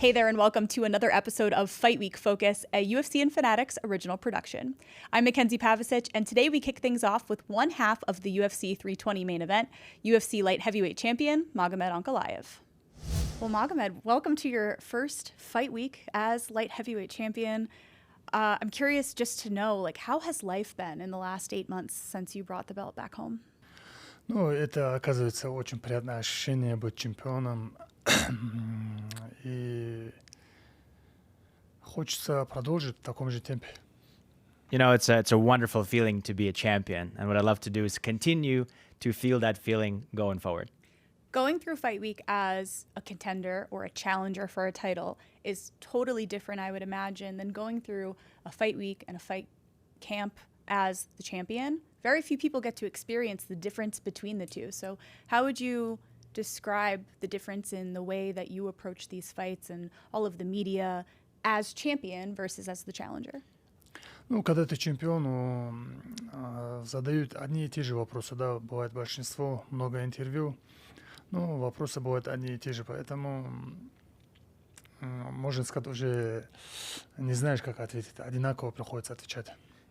Hey there and welcome to another episode of Fight Week Focus, a UFC and Fanatics original production. I'm McKenzie Pavacich, and today we kick things off with one half of the UFC 320 main event, UFC light heavyweight champion Magomed Ankalaev. Well, Magomed, welcome to your first fight week as light heavyweight champion. I'm curious just to know, how has life been in the last 8 months since you brought the belt back home? Ну, это, оказывается, очень приятное ощущение быть чемпионом. И хочется продолжить в таком же темпе. You know, it's a wonderful feeling to be a champion. And what I love to do is continue to feel that feeling going forward. Going through Fight Week as a contender or a challenger for a title is totally different, I would imagine, than going through a fight week and a fight camp as the champion. Very few people get to experience the difference between the two. So how would you describe the difference in the way that you approach these fights and all of the media as champion versus as the challenger? Ну, когда ты чемпион, задают одни и те же вопросы, да, бывает большинство, много интервью, но вопросы бывают одни и те же, поэтому можно сказать, уже не знаешь, как ответить, одинаково приходится отвечать.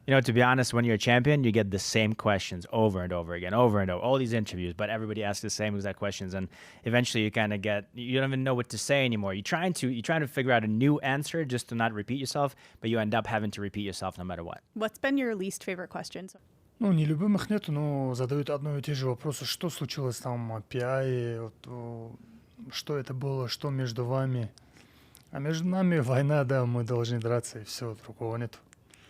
You know, to be honest, when you're a champion, you get the same questions over and over again, over and over, all these interviews, but everybody asks the same exact questions. And eventually you kind of you don't even know what to say anymore. You're trying to figure out a new answer just to not repeat yourself, but you end up having to repeat yourself no matter what. What's been your least favorite question? Ну, нелюбимых нету, но задают одно и те же вопросы. Что случилось там, PI, что это было, что между вами. А между нами война, да, мы должны драться, и все, другого нету.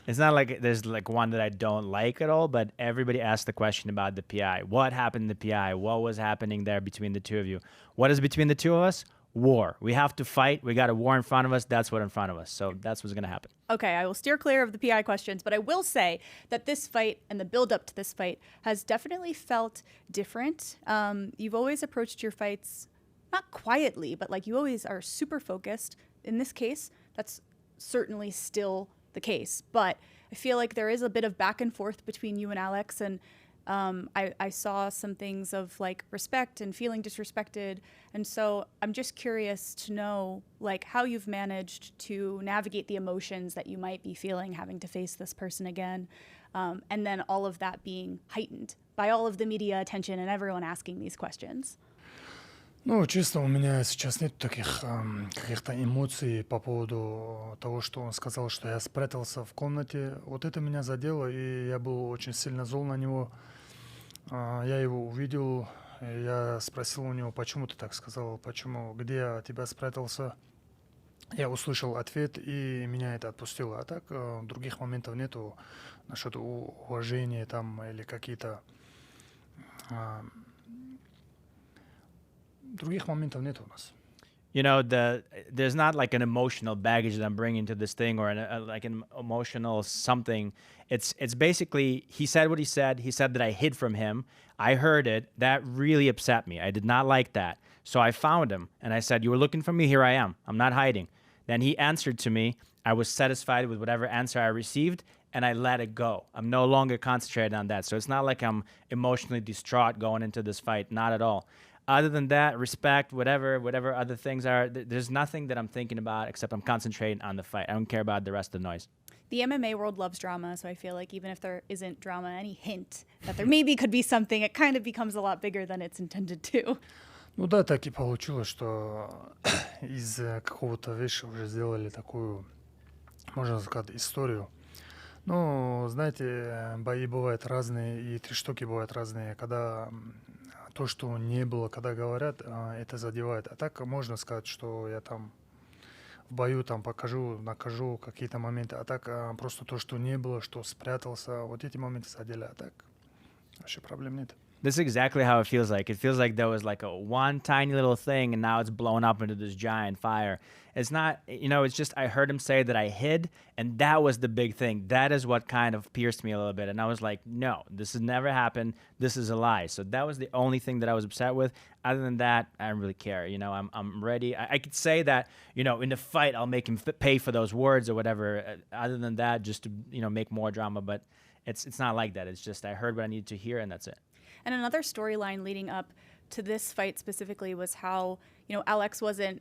It's not like there's one that I don't like at all, but everybody asks the question about the PI. What happened in the PI? What was happening there between the two of you? What is between the two of us? War. We have to fight. We got a war in front of us. That's what's in front of us. So that's what's going to happen. Okay, I will steer clear of the PI questions, but I will say that this fight and the build up to this fight has definitely felt different. You've always approached your fights not quietly, but you always are super focused. In this case, that's certainly still the case, but I feel like there is a bit of back and forth between you and Alex, and I saw some things of respect and feeling disrespected, and so I'm just curious to know how you've managed to navigate the emotions that you might be feeling having to face this person again, and then all of that being heightened by all of the media attention and everyone asking these questions. Ну, честно, у меня сейчас нет таких каких-то эмоций по поводу того, что он сказал, что я спрятался в комнате. Вот это меня задело, и я был очень сильно зол на него. Я его увидел, и я спросил у него, почему ты так сказал, где я от тебя спрятался. Я услышал ответ, и меня это отпустило. А так других моментов нету насчет уважения там или какие-то... Других моментов нет у нас. You know, there's not an emotional baggage that I'm bringing to this thing or an emotional something. It's basically, he said what he said. He said that I hid from him. I heard it. That really upset me. I did not like that. So I found him and I said, you were looking for me. Here I am. I'm not hiding. Then he answered to me. I was satisfied with whatever answer I received and I let it go. I'm no longer concentrated on that. So it's not like I'm emotionally distraught going into this fight. Not at all. Other than that, respect, whatever other things are, there's nothing that I'm thinking about except I'm concentrating on the fight. I don't care about the rest of the noise. The MMA world loves drama, so I feel like even if there isn't drama, any hint that there maybe could be something, it kind of becomes a lot bigger than it's intended to. Ну да, так и получилось, что из какого-то вещи уже сделали такую, можно сказать, историю. Ну, знаете, бои бывают разные, и трештоки бывают разные, когда... То, что не было, когда говорят, это задевает. А так можно сказать, что я там в бою там покажу, накажу какие-то моменты. А так просто то, что не было, что спрятался, вот эти моменты задели. А так вообще проблем нет. This is exactly how it feels like. It feels like there was a one tiny little thing and now it's blown up into this giant fire. It's not, it's just I heard him say that I hid and that was the big thing. That is what kind of pierced me a little bit. And I was like, no, this has never happened. This is a lie. So that was the only thing that I was upset with. Other than that, I don't really care. I'm ready. I could say that, in the fight, I'll make him pay for those words or whatever. Other than that, just to, make more drama. But it's not like that. It's just I heard what I needed to hear and that's it. And another storyline leading up to this fight specifically was how, Alex wasn't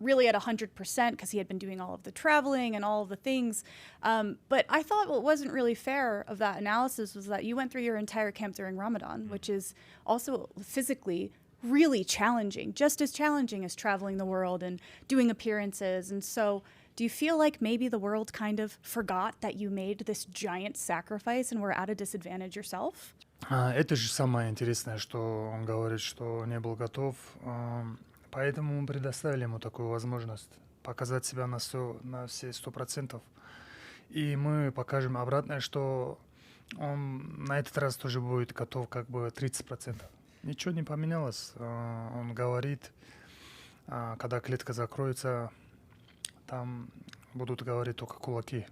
really at 100% because he had been doing all of the traveling and all of the things. But I thought what wasn't really fair of that analysis was that you went through your entire camp during Ramadan, which is also physically really challenging, just as challenging as traveling the world and doing appearances. And so do you feel like maybe the world kind of forgot that you made this giant sacrifice and were at a disadvantage yourself? Это же самое интересное, что он говорит, что не был готов. Поэтому мы предоставили ему такую возможность показать себя на все 100%. И мы покажем обратное, что он на этот раз тоже будет готов как бы 30%. Ничего не поменялось. Он говорит, когда клетка закроется, там будут говорить только кулаки.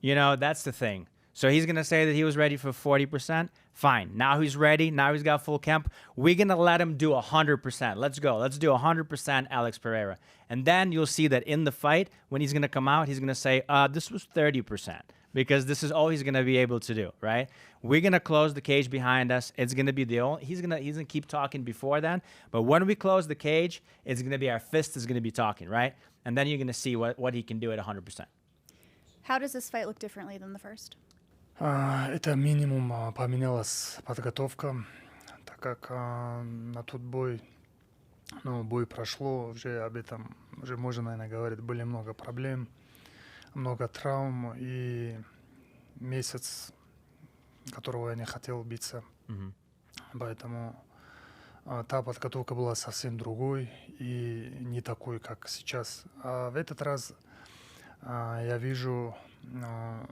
You know, that's the thing. So he's going to say that he was ready for 40%. Fine. Now he's ready. Now he's got full camp. We're going to let him do 100%. Let's go. Let's do 100% Alex Pereira. And then you'll see that in the fight, when he's going to come out, he's going to say, this was 30%. Because this is all he's going to be able to do, right? We're going to close the cage behind us. It's going to be the only, he's going to keep talking before then. But when we close the cage, it's going to be our fist is going to be talking, right? And then you're going to see what he can do at 100%. How does this fight look differently than the first? Это минимум поменялась подготовка, так как на тот бой, бой прошло, уже об этом, уже можно, наверное, говорить, были много проблем, много травм и месяц, которого я не хотел биться. Поэтому та подготовка была совсем другой и не такой, как сейчас. А в этот раз я вижу,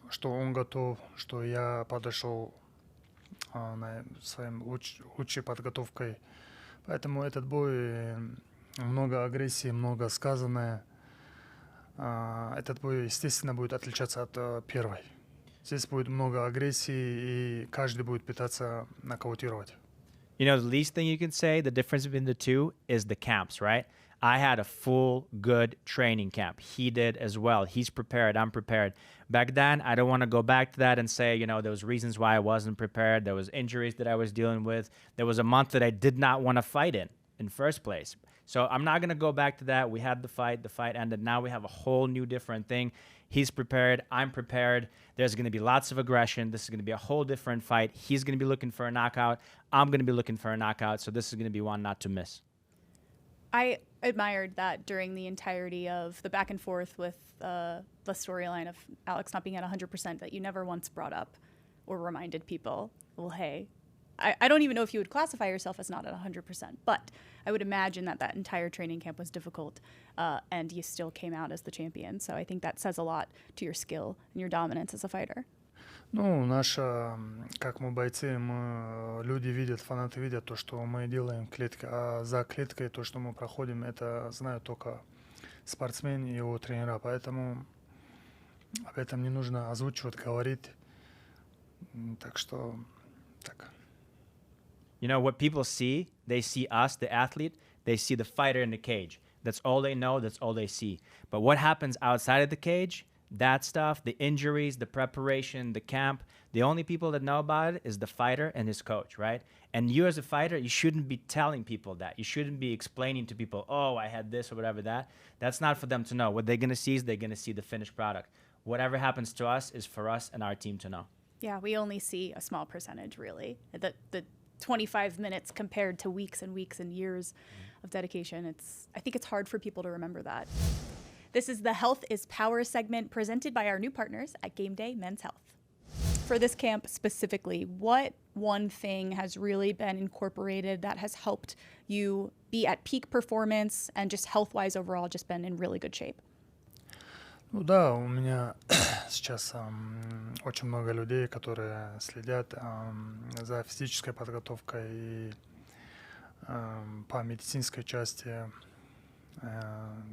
что он готов, что я подошел своим лучшей подготовкой. Поэтому этот бой, много агрессии, много сказанное. Этот бой, естественно, будет отличаться от первой. Здесь будет много агрессии, и каждый будет пытаться нокаутировать. You know, the least thing you can say, the difference between the two is the camps, right? I had a full, good training camp. He did as well. He's prepared. I'm prepared. Back then, I don't want to go back to that and say, you know, there was reasons why I wasn't prepared. There was injuries that I was dealing with. There was a month that I did not want to fight in first place. So I'm not going to go back to that. We had the fight. The fight ended. Now we have a whole new different thing. He's prepared. I'm prepared. There's going to be lots of aggression. This is going to be a whole different fight. He's going to be looking for a knockout. I'm going to be looking for a knockout. So this is going to be one not to miss. I admired that during the entirety of the back and forth with the storyline of Alex not being at 100%, that you never once brought up or reminded people, well, hey, I don't even know if you would classify yourself as not at 100%, but I would imagine that entire training camp was difficult and you still came out as the champion. So I think that says a lot to your skill and your dominance as a fighter. Наша, как мы бойцы, люди видят, фанаты видят то, что мы делаем в клетке, а за клеткой то, что мы проходим, это знают только спортсмен и его тренера, поэтому об этом не нужно озвучивать, говорить, так что так. You know, what people see, they see us, the athlete, they see the fighter in the cage. That's all they know, that's all they see. But what happens outside of the cage, that stuff, the injuries, the preparation, the camp, the only people that know about it is the fighter and his coach, right? And you as a fighter, you shouldn't be telling people that. You shouldn't be explaining to people, oh, I had this or whatever that. That's not for them to know. What they're going to see is they're going to see the finished product. Whatever happens to us is for us and our team to know. Yeah, we only see a small percentage, really. The 25 minutes compared to weeks and weeks and years of dedication. I think it's hard for people to remember that. This is the Health is Power segment presented by our new partners at Game Day Men's Health. For this camp specifically, what one thing has really been incorporated that has helped you be at peak performance and just health-wise overall just been in really good shape? Да, у меня сейчас очень много людей, которые следят за физической подготовкой и по медицинской части.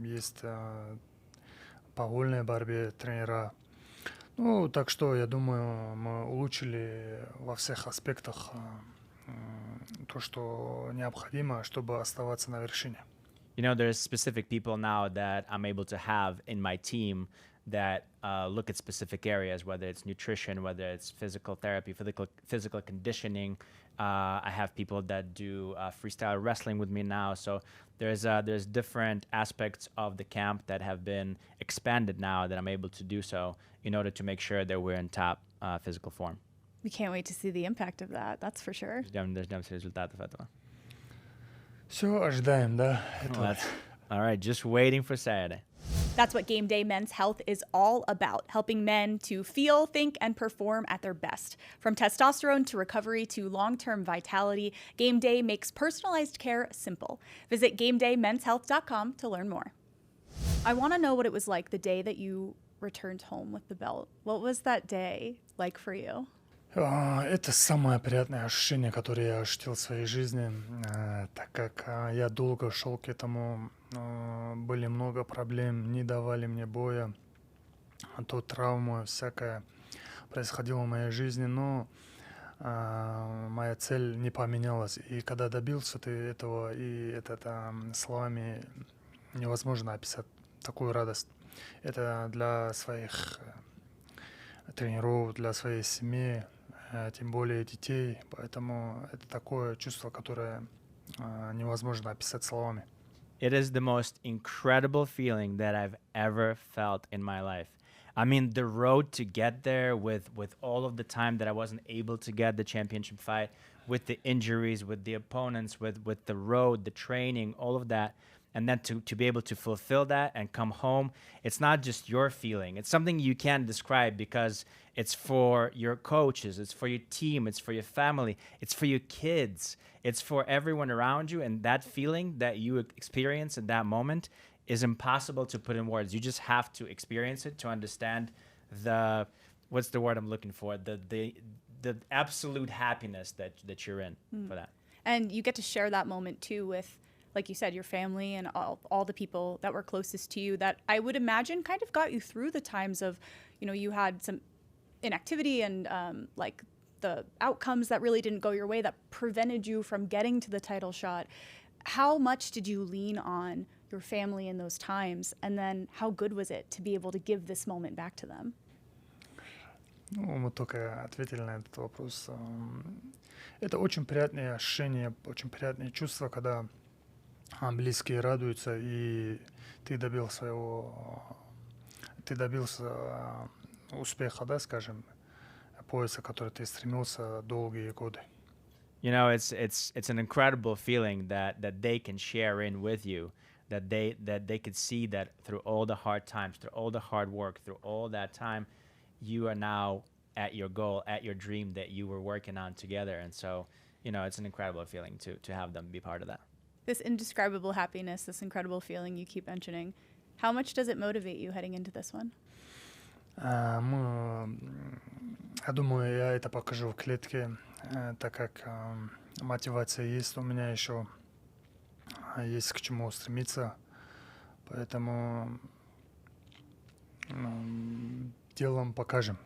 Есть по вольной борьбе тренера. Так что, я думаю, мы улучшили во всех аспектах то, что необходимо, чтобы оставаться на вершине. You know, there's specific people now that I'm able to have in my team that look at specific areas, whether it's nutrition, whether it's physical therapy, physical conditioning, I have people that do freestyle wrestling with me now. So there's different aspects of the camp that have been expanded now that I'm able to do so in order to make sure that we're in top physical form. We can't wait to see the impact of that. That's for sure. Ждем все результатов этого. Все, ожидаем, да? All right, just waiting for Saturday. That's what Game Day Men's Health is all about, helping men to feel, think, and perform at their best. From testosterone to recovery to long-term vitality, Game Day makes personalized care simple. Visit GameDayMen'sHealth.com to learn more. I want to know what it was like the day that you returned home with the belt. What was that day like for you? Это самое приятное ощущение, которое я ощутил в своей жизни, так как я долго шел к этому, были много проблем, не давали мне боя, то травмы, всякое происходило в моей жизни, но моя цель не поменялась. И когда добился ты этого, и это словами невозможно описать такую радость. Это для своих тренеров, для своей семьи, тем более детей. Поэтому это такое чувство, которое невозможно описать словами. It is the most incredible feeling that I've ever felt in my life. I mean, the road to get there with all of the time that I wasn't able to get the championship fight, with the injuries, with the opponents, with the road, the training, all of that. And then to be able to fulfill that and come home, it's not just your feeling. It's something you can't describe because it's for your coaches, it's for your team, it's for your family, it's for your kids, it's for everyone around you. And that feeling that you experience at that moment is impossible to put in words. You just have to experience it to understand what's the word I'm looking for? The absolute happiness that you're in for that. And you get to share that moment too with, like you said, your family and all the people that were closest to you that I would imagine kind of got you through the times of, you had some inactivity and like the outcomes that really didn't go your way that prevented you from getting to the title shot. How much did you lean on your family in those times? And then how good was it to be able to give this moment back to them? Мы только ответили на этот вопрос. Это очень приятное ощущение, очень приятное чувство, когда близкие радуются, и ты добился успеха, да, скажем, пояса, который ты стремился долгие годы. It's an incredible feeling that they can share in with you, that they could see that through all the hard times, through all the hard work, through all that time, you are now at your goal, at your dream that you were working on together. And so, it's an incredible feeling to have them be part of that. This indescribable happiness, this incredible feeling you keep mentioning, how much does it motivate you heading into this one? Я думаю, я это покажу в клетке, так как мотивация есть, у меня еще есть к чему стремиться, поэтому делом покажем.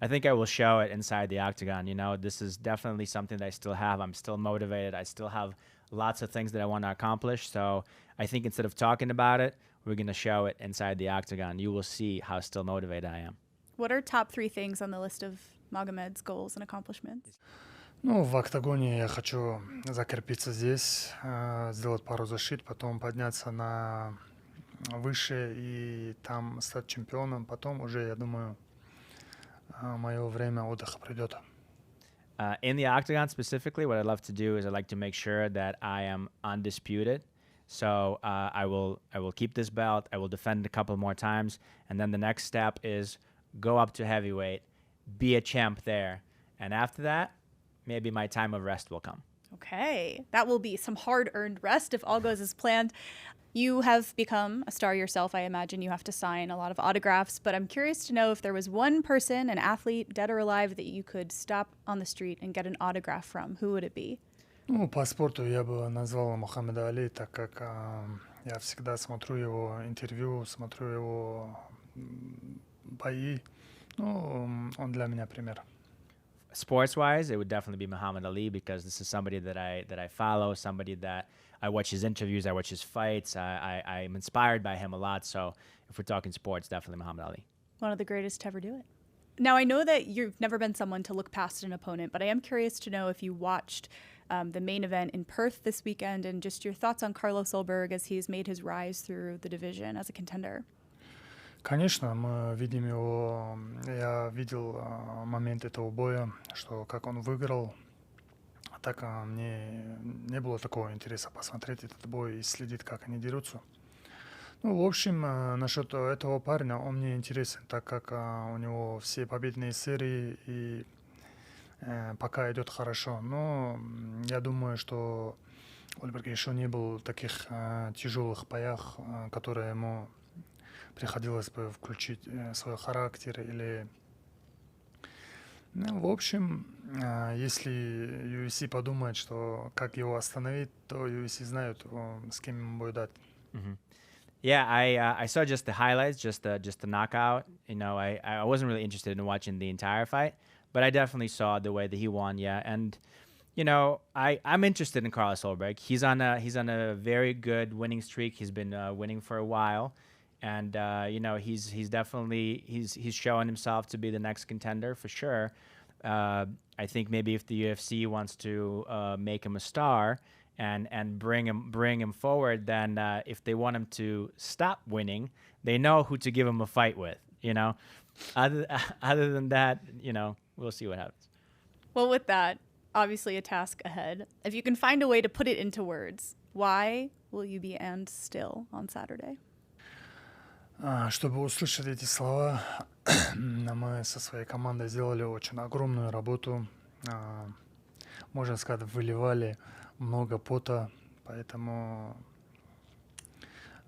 I think I will show it inside the octagon. This is definitely something that I still have. I'm still motivated. I still have lots of things that I want to accomplish. So I think instead of talking about it, we're going to show it inside the octagon. You will see how still motivated I am. What are top 3 things on the list of Magomed's goals and accomplishments? В октагоне я хочу закрепиться здесь, сделать пару защит, потом подняться на выше и там стать чемпионом. Потом уже, я думаю, мое время отдыха придет. In the octagon specifically, what I'd love to do is I'd like to make sure that I am undisputed. So I will keep this belt. I will defend it a couple more times. And then the next step is go up to heavyweight, be a champ there. And after that, maybe my time of rest will come. Okay. That will be some hard-earned rest if all goes as planned. You have become a star yourself. I imagine you have to sign a lot of autographs, but I'm curious to know if there was one person, an athlete, dead or alive, that you could stop on the street and get an autograph from. Who would it be? По спорту я бы назвал Мухаммеда Али, так как я всегда смотрю его интервью, смотрю его бои. Он для меня пример. Sports-wise, it would definitely be Muhammad Ali because this is somebody that I follow, somebody that I watch his interviews, I watch his fights. I'm inspired by him a lot. So if we're talking sports, definitely Muhammad Ali. One of the greatest to ever do it. Now, I know that you've never been someone to look past an opponent, but I am curious to know if you watched the main event in Perth this weekend and just your thoughts on Carlos Solberg as he's made his rise through the division as a contender. Конечно, мы видим его, я видел момент этого боя, что как он выиграл. А так мне не было такого интереса посмотреть этот бой и следить, как они дерутся. Ну, в общем, насчет этого парня, он мне интересен, так как у него все победные серии и пока идет хорошо. Но я думаю, что Ольберг еще не был в таких тяжелых боях, которые ему приходилось бы включить свой характер или... Ну, в общем, если UFC подумает, что как его остановить, то UFC знают, с кем ему будет дать. Mm-hmm. Yeah, I saw just the highlights, just the knockout. You know, I wasn't really interested in watching the entire fight, but I definitely saw the way that he won. Yeah, and you know, I'm interested in Carlos Solberg. He's on a very good winning streak. He's been winning for a while, and you know, he's definitely he's showing himself to be the next contender for sure. I think maybe if the UFC wants to make him a star and bring him forward, then if they want him to stop winning, they know who to give him a fight with. You know, other than that, you know, we'll see what happens. Well, with that, obviously a task ahead. If you can find a way to put it into words, why will you be and still on Saturday? Чтобы услышать эти слова, мы со своей командой сделали очень огромную работу. Можно сказать, выливали много пота, поэтому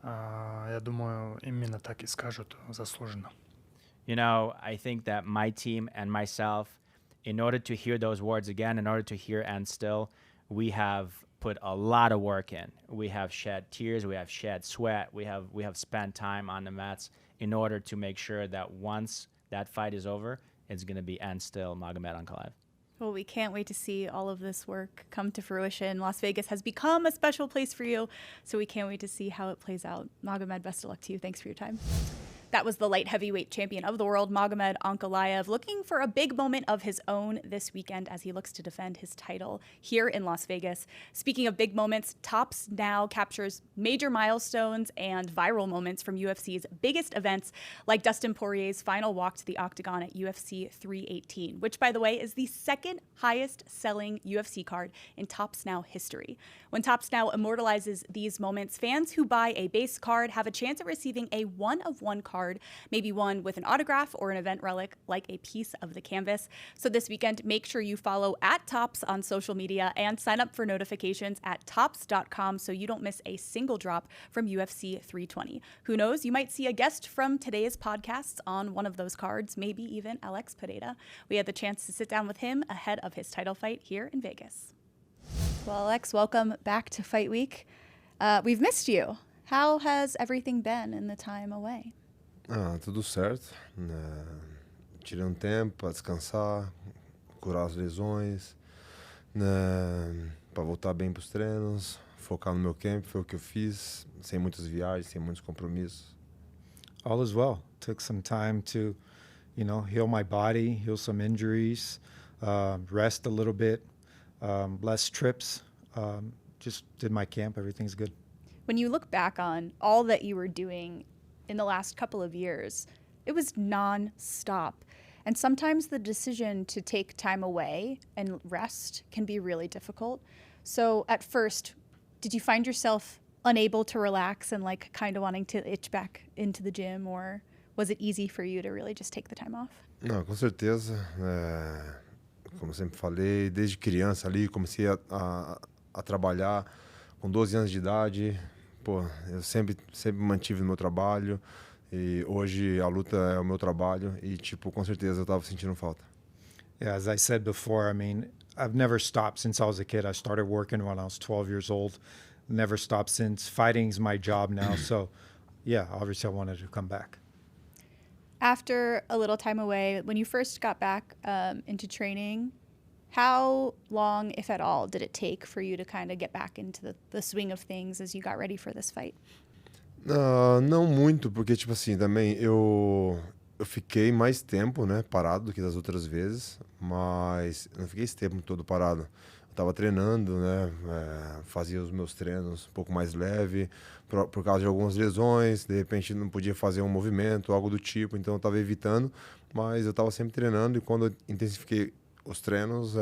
я думаю, именно так и скажут, заслуженно. You know, I think that my team and myself, in order to hear those words again, in order to hear and still, we have put a lot of work in. We have shed tears, we have shed sweat, we have spent time on the mats in order to make sure that once that fight is over, it's going to be and still Magomed Ankalaev. Well, we can't wait to see all of this work come to fruition. Las Vegas has become a special place for you, so we can't wait to see how it plays out. Magomed, best of luck to you. Thanks for your time. That was the light heavyweight champion of the world, Magomed Ankalaev, looking for a big moment of his own this weekend as he looks to defend his title here in Las Vegas. Speaking of big moments, Tops now captures major milestones and viral moments from UFC's biggest events, like Dustin Poirier's final walk to the octagon at UFC 318, which, by the way, is the second highest selling UFC card in Tops Now history. When Tops Now immortalizes these moments, fans who buy a base card have a chance of receiving a one-of-one card, maybe one with an autograph or an event relic like a piece of the canvas. So this weekend, make sure you follow @Tops on social media and sign up for notifications at tops.com so you don't miss a single drop from UFC 320. Who knows, you might see a guest from today's podcasts on one of those cards, maybe even Alex Pereira. We had the chance to sit down with him ahead of his title fight here in Vegas. Well, Alex, welcome back to Fight Week. We've missed you. How has everything been in the time away? Tudo certo. Tirei tempo para descansar, curar as lesões, para voltar bem para os treinos, focar no meu camp, foi o que eu fiz, sem muitas viagens, sem muitos compromissos. All as well. Took some time to, you know, heal my body, heal some injuries, rest a little bit, less trips. Just did my camp. Everything's good. When you look back on all that you were doing in the last couple of years, it was non-stop. And sometimes the decision to take time away and rest can be really difficult. So at first, did you find yourself unable to relax and like kind of wanting to itch back into the gym, or was it easy for you to really just take the time off? Não, com certeza. Como eu sempre falei, desde criança ali, comecei a trabalhar com 12 anos de idade. Pô, eu sempre mantive no meu trabalho e hoje a luta é o meu trabalho e, tipo, com certeza eu tava sentindo falta. Yeah, as I said before, I mean, I've never stopped since I was a kid. I started working when I was 12 years old. Never stopped since. Fighting's my job now. So, yeah, obviously I wanted to come back. After a little time away, when you first got back into training, how long, if at all, did it take for you to kind of get back into the swing of things as you got ready for this fight? Não muito, porque, tipo assim, também eu eu fiquei mais tempo, né, parado do que das outras vezes, mas eu não fiquei esse tempo todo parado. Eu tava treinando, né, fazia os meus treinos um pouco mais leve, por causa de algumas lesões, de repente não podia fazer um movimento, algo do tipo, então eu tava evitando, mas eu tava sempre treinando e quando eu intensifiquei os treinos,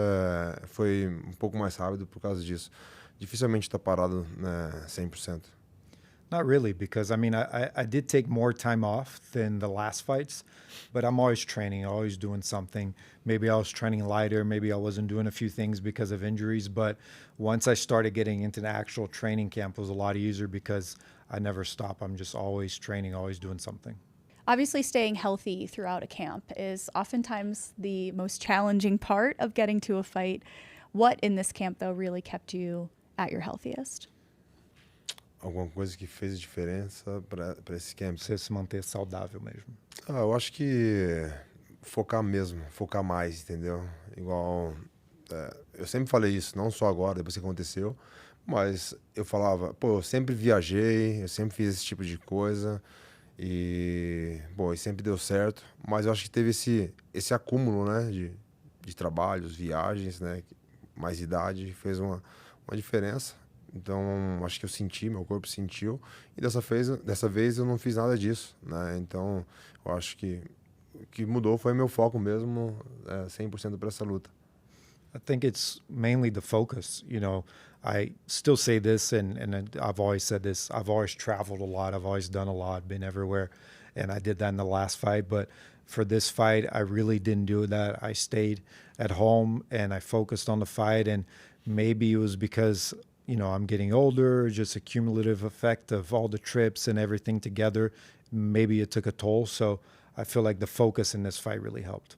foi um pouco mais rápido por causa disso. Dificilmente tá parado, né, 100%. Not really, because I mean, I did take more time off than the last fights, but I'm always training, always doing something. Maybe I was training lighter, maybe I wasn't doing a few things because of injuries, but once I started getting into the actual training camp, it was a lot easier because I never stop. I'm just always training, always doing something. Obviously, staying healthy throughout a camp is oftentimes the most challenging part of getting to a fight. What in this camp, though, really kept you at your healthiest? Alguma coisa que fez diferença para esse camp? Você se manter saudável mesmo. Eu acho que focar mesmo, focar mais, entendeu? Igual, eu sempre falei isso, não só agora, depois que aconteceu, mas eu falava, pô, eu sempre viajei, eu sempre fiz esse tipo de coisa e, bom, e sempre deu certo, mas eu acho que teve esse acúmulo, né, de trabalhos, viagens, né, mais idade, fez uma diferença. Então, acho que eu senti, meu corpo sentiu. E dessa vez eu não fiz nada disso, né? Então, eu acho que o que mudou foi meu foco mesmo, 100% para essa luta. I think it's mainly the focus. You know, I still say this, and I've always said this. I've always traveled a lot. I've always done a lot, been everywhere. And I did that in the last fight. But for this fight, I really didn't do that. I stayed at home and I focused on the fight. And maybe it was because, you know, I'm getting older, just a cumulative effect of all the trips and everything together. Maybe it took a toll. So I feel like the focus in this fight really helped.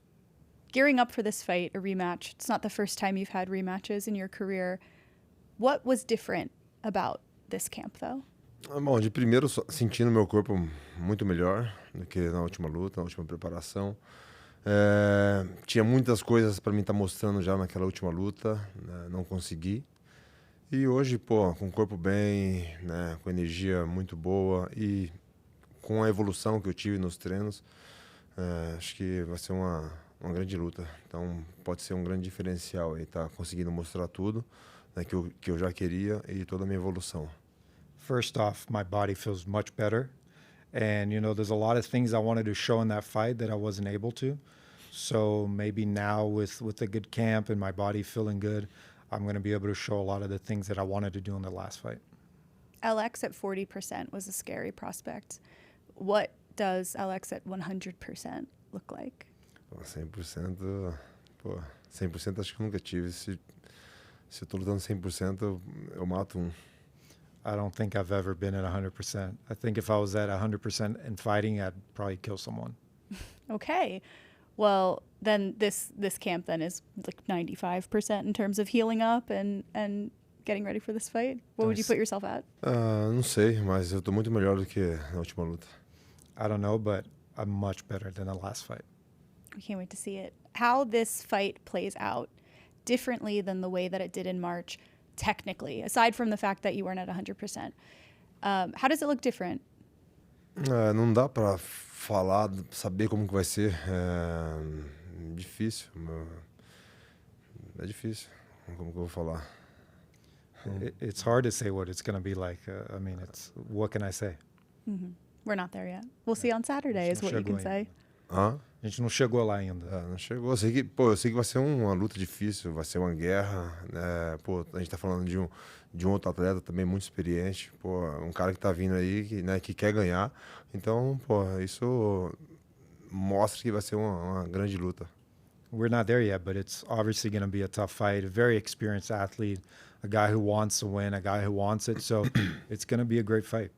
Gearing up for this fight, a rematch, it's not the first time you've had rematches in your career. What was different about this camp, though? Bom, de primeiro, sentindo meu corpo muito melhor do que na última luta, na última preparação. Tinha muitas coisas para mim estar mostrando já naquela última luta, né? Não consegui. E hoje, pô, com o corpo bem, né, com energia muito boa e com a evolução que eu tive nos treinos, acho que vai ser uma grande luta. Então, pode ser um grande diferencial aí, tá conseguindo mostrar tudo, né, que eu já queria e toda a minha evolução. First off, my body feels much better. And, you know, there's a lot of things I wanted to show in that fight that I wasn't able to. So maybe now with a good camp and my body feeling good, I'm going to be able to show a lot of the things that I wanted to do in the last fight. Alex at 40% was a scary prospect. What does Alex at 100% look like? 100%, pô, 100% acho que eu nunca tive. Se eu tô lutando 100%, eu mato um. I don't think I've ever been at 100%. I think if I was at 100% in fighting, I'd probably kill someone. Okay. Well, then this camp then is like 95% in terms of healing up and getting ready for this fight. What would you put yourself at? Não sei, mas eu tô muito melhor do que na última luta. I don't know, but I'm much better than the last fight. We can't wait to see it. How this fight plays out differently than the way that it did in March, technically, aside from the fact that you weren't at 100%. How does it look different? Não dá pra falar, saber como que vai ser. Difícil. É difícil. Como que eu vou falar? It's hard to say what it's going to be like. I mean, what can I say? Mm-hmm. We're not there yet. We'll see on Saturday is what you can say. A gente não chegou lá ainda. Não chegou. Eu sei que vai ser uma luta difícil, vai ser uma guerra, né? Pô, a gente tá falando de um outro atleta também muito experiente, pô, um cara que tá vindo aí, que quer ganhar. Então, pô, isso mostra que vai ser uma grande luta. We're not there yet, but it's obviously going to be a tough fight. A very experienced athlete, a guy who wants to win, a guy who wants it. So it's going to be a great fight.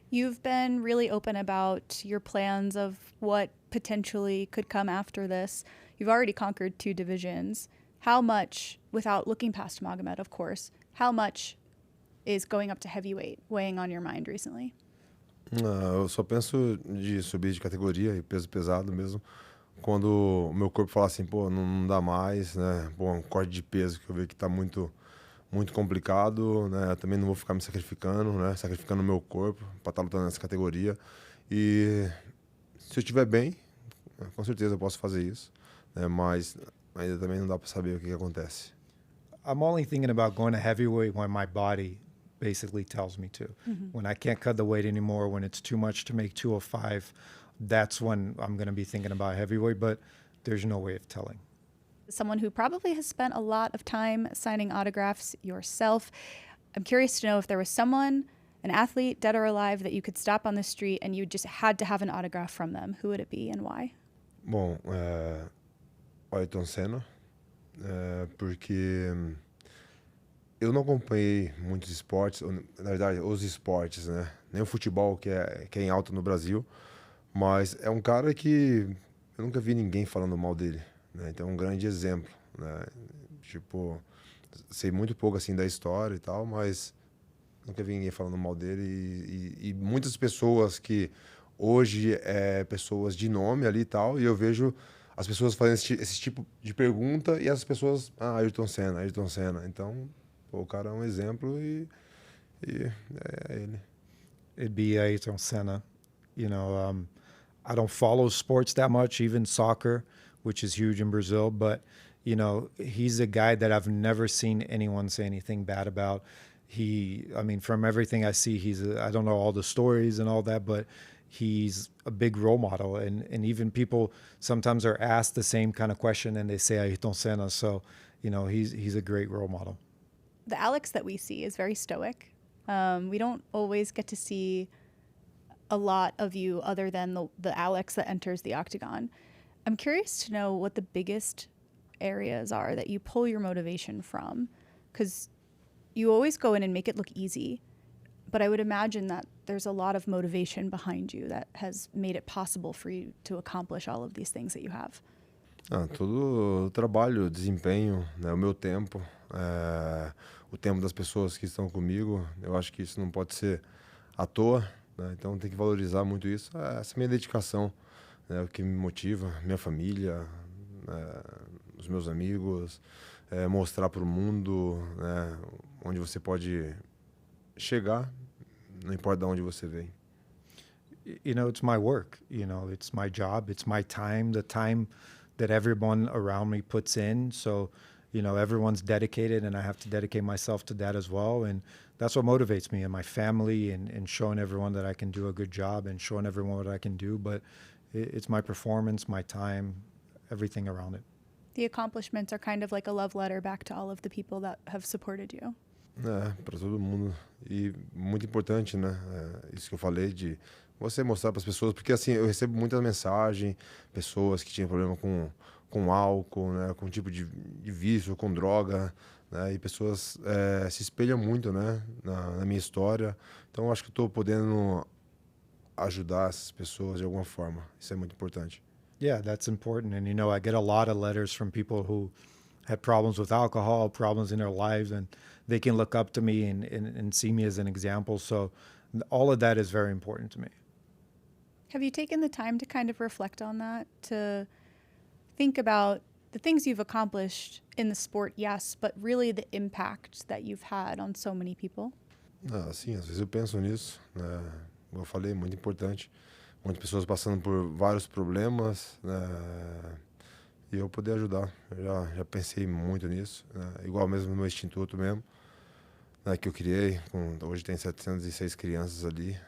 You've been really open about your plans of what potentially could come after this. You've already conquered 2 divisions. How much, without looking past Magomed, of course, how much is going up to heavyweight weighing on your mind recently? Eu só penso de subir de categoria e peso pesado mesmo. Quando o meu corpo fala assim, pô, não dá mais, né? Pô, um corte de peso que eu vejo que tá muito complicado, né? Eu também não vou ficar me sacrificando, né? Sacrificando o meu corpo para estar lutando nessa categoria. E se eu estiver bem, Com certeza eu posso fazer isso, né? Mas ainda também não dá para saber o que acontece. I'm only thinking about going to heavyweight when my body basically tells me to. When I can't cut the weight anymore, when it's too much to make 205, that's when I'm going to be thinking about heavyweight, but there's no way of telling. Someone who probably has spent a lot of time signing autographs yourself. I'm curious to know if there was someone, an athlete, dead or alive, that you could stop on the street and you just had to have an autograph from them. Who would it be and why? Bom, Ayrton Senna, porque eu não acompanhei muitos esportes, na verdade, os esportes, né? Nem o futebol, que é em alta no Brasil, mas é um cara que eu nunca vi ninguém falando mal dele, né? Então é um grande exemplo, né? Tipo, sei muito pouco assim da história e tal, mas nunca vi ninguém falando mal dele e muitas pessoas que hoje pessoas de nome ali e tal, e eu vejo as pessoas fazendo esse tipo de pergunta e as pessoas, Ayrton Senna, Ayrton Senna. Então, pô, o cara é um exemplo e é ele. It'd be Ayrton Senna. You know, I don't follow sports that much, even soccer, which is huge in Brazil, but, you know, he's a guy that I've never seen anyone say anything bad about. I mean, from everything I see, I don't know all the stories and all that, but he's a big role model. And even people sometimes are asked the same kind of question and they say Ayrton Senna. So, you know, he's a great role model. The Alex that we see is very stoic. We don't always get to see a lot of you other than the Alex that enters the octagon. I'm curious to know what the biggest areas are that you pull your motivation from, because you always go in and make it look easy, but I would imagine that there's a lot of motivation behind you that has made it possible for you to accomplish all of these things that you have. Todo o trabalho, desempenho, né, o meu tempo, o tempo das pessoas que estão comigo, eu acho que isso não pode ser à toa, né? Então tem que valorizar muito isso. Essa minha dedicação, né, o que me motiva, minha família, os meus amigos, mostrar para o mundo, né, onde você pode chegar, não importa de onde você vem. You know, it's my work, you know, it's my job, it's my time, the time that everyone around me puts in. So, you know, everyone's dedicated and I have to dedicate myself to that as well. And that's what motivates me and my family and showing everyone that I can do a good job and showing everyone what I can do. But it's my performance, my time, everything around it. The accomplishments are kind of like a love letter back to all of the people that have supported you. Para todo mundo. E muito importante, né? Isso que eu falei de você mostrar para as pessoas, porque assim, eu recebo muita mensagem, pessoas que tinham problema com álcool, né? Com tipo de vício, com droga, né? E pessoas se espelham muito, né? Na minha história. Então, eu acho que estou podendo ajudar essas pessoas de alguma forma. Isso é muito importante. Yeah, that's important. And, you know, I get a lot of letters from people who had problems with alcohol, problems in their lives, and they can look up to me and see me as an example. So all of that is very important to me. Have you taken the time to kind of reflect on that, to think about the things you've accomplished in the sport, yes, but really the impact that you've had on so many people? Sim, às vezes eu penso nisso, né? Como eu falei, muito importante. Muitas pessoas passando por vários problemas, né? E eu poder ajudar. Eu já pensei muito nisso, né? Igual mesmo no meu instituto mesmo, né, que eu criei. Hoje tem 706 crianças ali.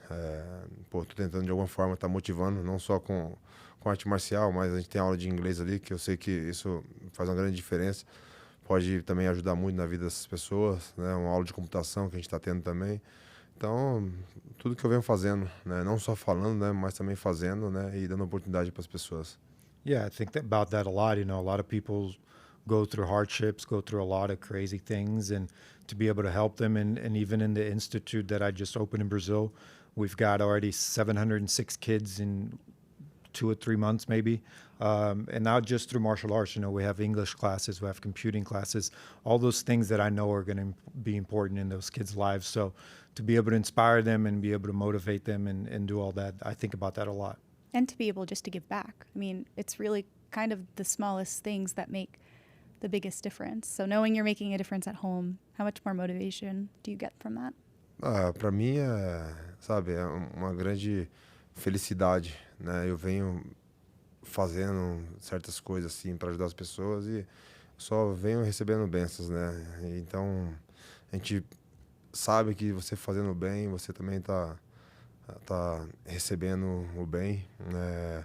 Tô tentando de alguma forma estar motivando, não só com arte marcial, mas a gente tem aula de inglês ali, que eu sei que isso faz uma grande diferença. Pode também ajudar muito na vida dessas pessoas, né? Uma aula de computação que a gente está tendo também. Então, tudo que eu venho fazendo, né? Não só falando, né? Mas também fazendo, né? E dando oportunidade para as pessoas. Yeah, I think about that a lot. You know, a lot of people go through hardships, go through a lot of crazy things, and to be able to help them. And even in the institute that I just opened in Brazil, we've got already 706 kids in 2 or 3 months maybe. And not just through martial arts, you know, we have English classes, we have computing classes, all those things that I know are going to be important in those kids' lives. So to be able to inspire them and be able to motivate them and do all that, I think about that a lot. And to be able just to give back. I mean, it's really kind of the smallest things that make the biggest difference. So knowing you're making a difference at home, how much more motivation do you get from that? Para mim é uma grande felicidade, né? Eu venho fazendo certas coisas assim para ajudar as pessoas e só venho recebendo bênçãos, né? Então a gente sabe que você fazendo bem, você também tá recebendo o bem, né?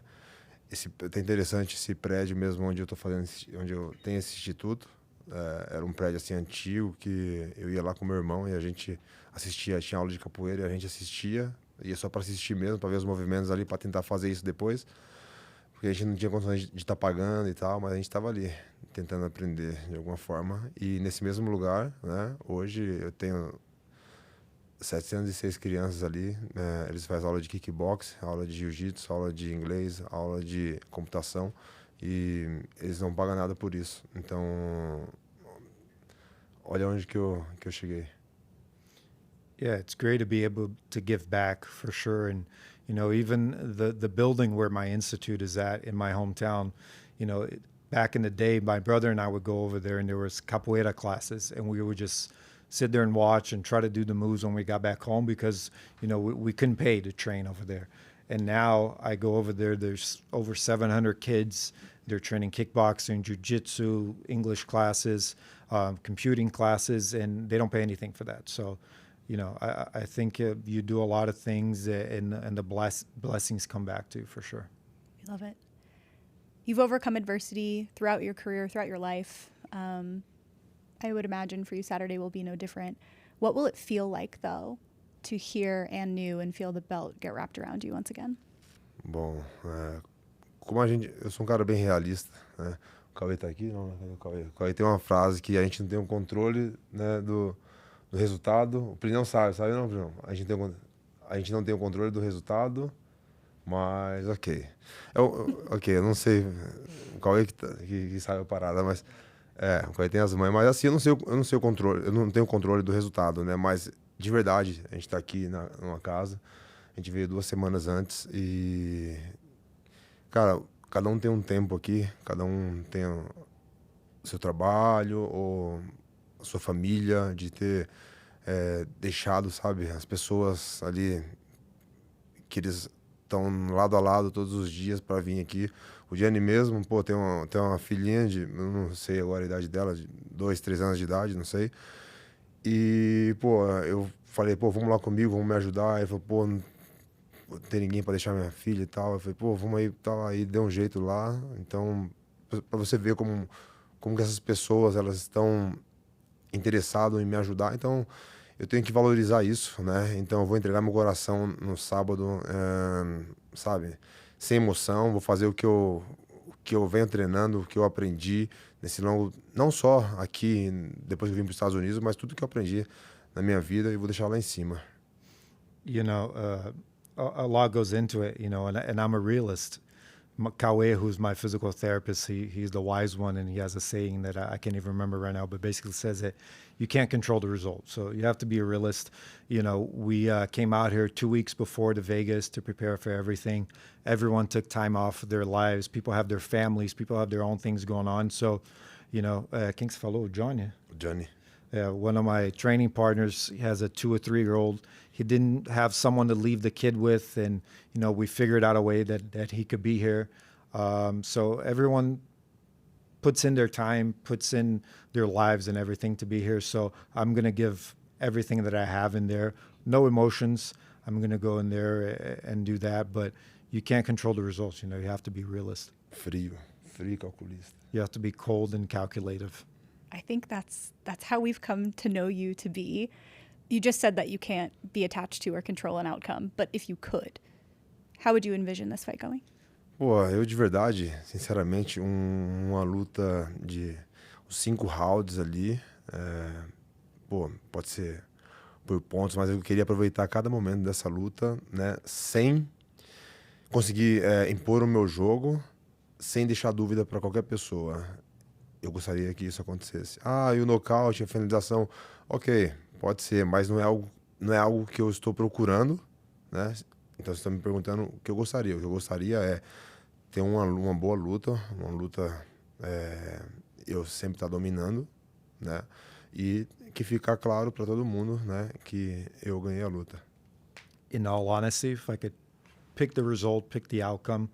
É interessante esse prédio mesmo onde eu tô fazendo, onde eu tenho esse instituto. Era um prédio assim antigo que eu ia lá com meu irmão e a gente assistia, tinha aula de capoeira e a gente assistia, ia só para assistir mesmo, para ver os movimentos ali, para tentar fazer isso depois, porque a gente não tinha condições de estar pagando e tal, mas a gente estava ali tentando aprender de alguma forma. E nesse mesmo lugar, né, hoje eu tenho 706 crianças ali, né, eles fazem aula de kickbox, aula de jiu-jitsu, aula de inglês, aula de computação e eles não pagam nada por isso. Então, olha onde que eu cheguei. Yeah, it's great to be able to give back for sure. And, you know, even the building where my institute is at in my hometown, you know, back in the day, my brother and I would go over there and there was capoeira classes and we would just sit there and watch and try to do the moves when we got back home because, you know, we couldn't pay to train over there. And now I go over there, there's over 700 kids. They're training kickboxing, jiu-jitsu, English classes, computing classes, and they don't pay anything for that. So, you know, I think you do a lot of things and the blessings come back to you for sure. We love it. You've overcome adversity throughout your career, throughout your life. I would imagine for you Saturday will be no different. What will it feel like, though, to hear and new and feel the belt get wrapped around you once again? Bom, eu sou um cara bem realista, né? O Cauê tá aqui? Não, cadê o Cauê? O Cauê tem uma frase que a gente não tem um controle, né, do resultado. O Pri não sabe não, Pri? A gente não tem o controle do resultado, mas ok. Ok, eu não sei, o Cauê que sabe a parada, mas o Cauê tem as mães, mas assim, eu não sei o controle, eu não tenho o controle do resultado, né? Mas de verdade, a gente tá aqui numa casa, a gente veio 2 semanas antes e, cara, cada um tem um tempo aqui, cada um tem o seu trabalho ou a sua família, de ter deixado, sabe, as pessoas ali que eles estão lado a lado todos os dias para vir aqui. O Gianni mesmo, pô, tem uma filhinha de, eu não sei agora a idade dela, de 2, 3 anos de idade, não sei. E, pô, eu falei, pô, vamos lá comigo, vamos me ajudar. Ele falou, pô, não tem ninguém para deixar minha filha e tal. Eu falei, pô, vamos aí, tal. Aí deu um jeito lá. Então, para você ver como que essas pessoas, elas estão interessadas em me ajudar. Então, eu tenho que valorizar isso, né? Então, eu vou entregar meu coração no sábado, sabe? Sem emoção, vou fazer o que eu venho treinando, o que eu aprendi nesse longo, não só aqui, depois que eu vim para os Estados Unidos, mas tudo que eu aprendi na minha vida e vou deixar lá em cima. You know, a lot goes into it, you know, and I'm a realist. Kawe, who's my physical therapist, he's the wise one, and he has a saying that I can't even remember right now, but basically says that you can't control the result. So you have to be a realist. You know, we came out here 2 weeks before to Vegas to prepare for everything. Everyone took time off of their lives. People have their families. People have their own things going on. So, you know, quem que você falou? Johnny? Johnny. One of my training partners has a 2 or 3-year-old. He didn't have someone to leave the kid with, and you know we figured out a way that he could be here. So everyone puts in their time, puts in their lives and everything to be here. So I'm gonna give everything that I have in there. No emotions. I'm gonna go in there and do that, but you can't control the results. You know, you have to be realist. Frio e calculista. You have to be cold and calculative. I think that's how we've come to know you to be. You just said that you can't be attached to or control an outcome, but if you could, how would you envision this fight going? Pô, eu de verdade, sinceramente, uma luta de 5 rounds ali, pô, pode ser por pontos, mas eu queria aproveitar cada momento dessa luta, né, sem conseguir impor o meu jogo, sem deixar dúvida para qualquer pessoa. Eu gostaria que isso acontecesse. E o nocaute, a finalização, ok, pode ser, mas não é algo que eu estou procurando, né? Então você está me perguntando o que eu gostaria. O que eu gostaria é ter uma boa luta, eu sempre estar dominando, né? E que ficar claro para todo mundo, né, que eu ganhei a luta. In all honesty, if I could pick the result, pick the outcome,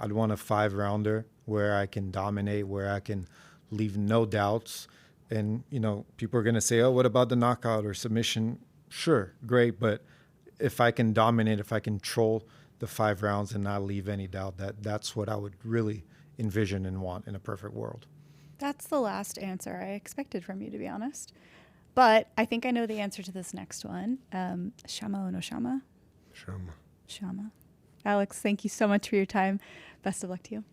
I'd want a 5-rounder where I can dominate, where I can leave no doubts. And, you know, people are going to say, oh, what about the knockout or submission? Sure, great. But if I can dominate, if I control the 5 rounds and not leave any doubt, that's what I would really envision and want in a perfect world. That's the last answer I expected from you, to be honest. But I think I know the answer to this next one. Shama or no Shama? Chama. Shama. Alex, thank you so much for your time. Best of luck to you.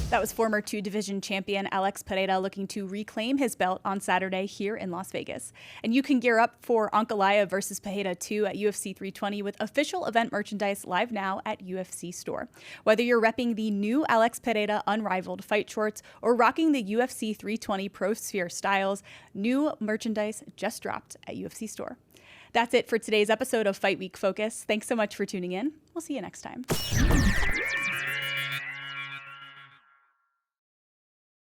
That was former 2-division champion Alex Pereira looking to reclaim his belt on Saturday here in Las Vegas. And you can gear up for Ankalaev versus Pereira 2 at UFC 320 with official event merchandise live now at UFC Store. Whether you're repping the new Alex Pereira Unrivaled fight shorts or rocking the UFC 320 Pro Sphere styles, new merchandise just dropped at UFC Store. That's it for today's episode of Fight Week Focus. Thanks so much for tuning in. We'll see you next time.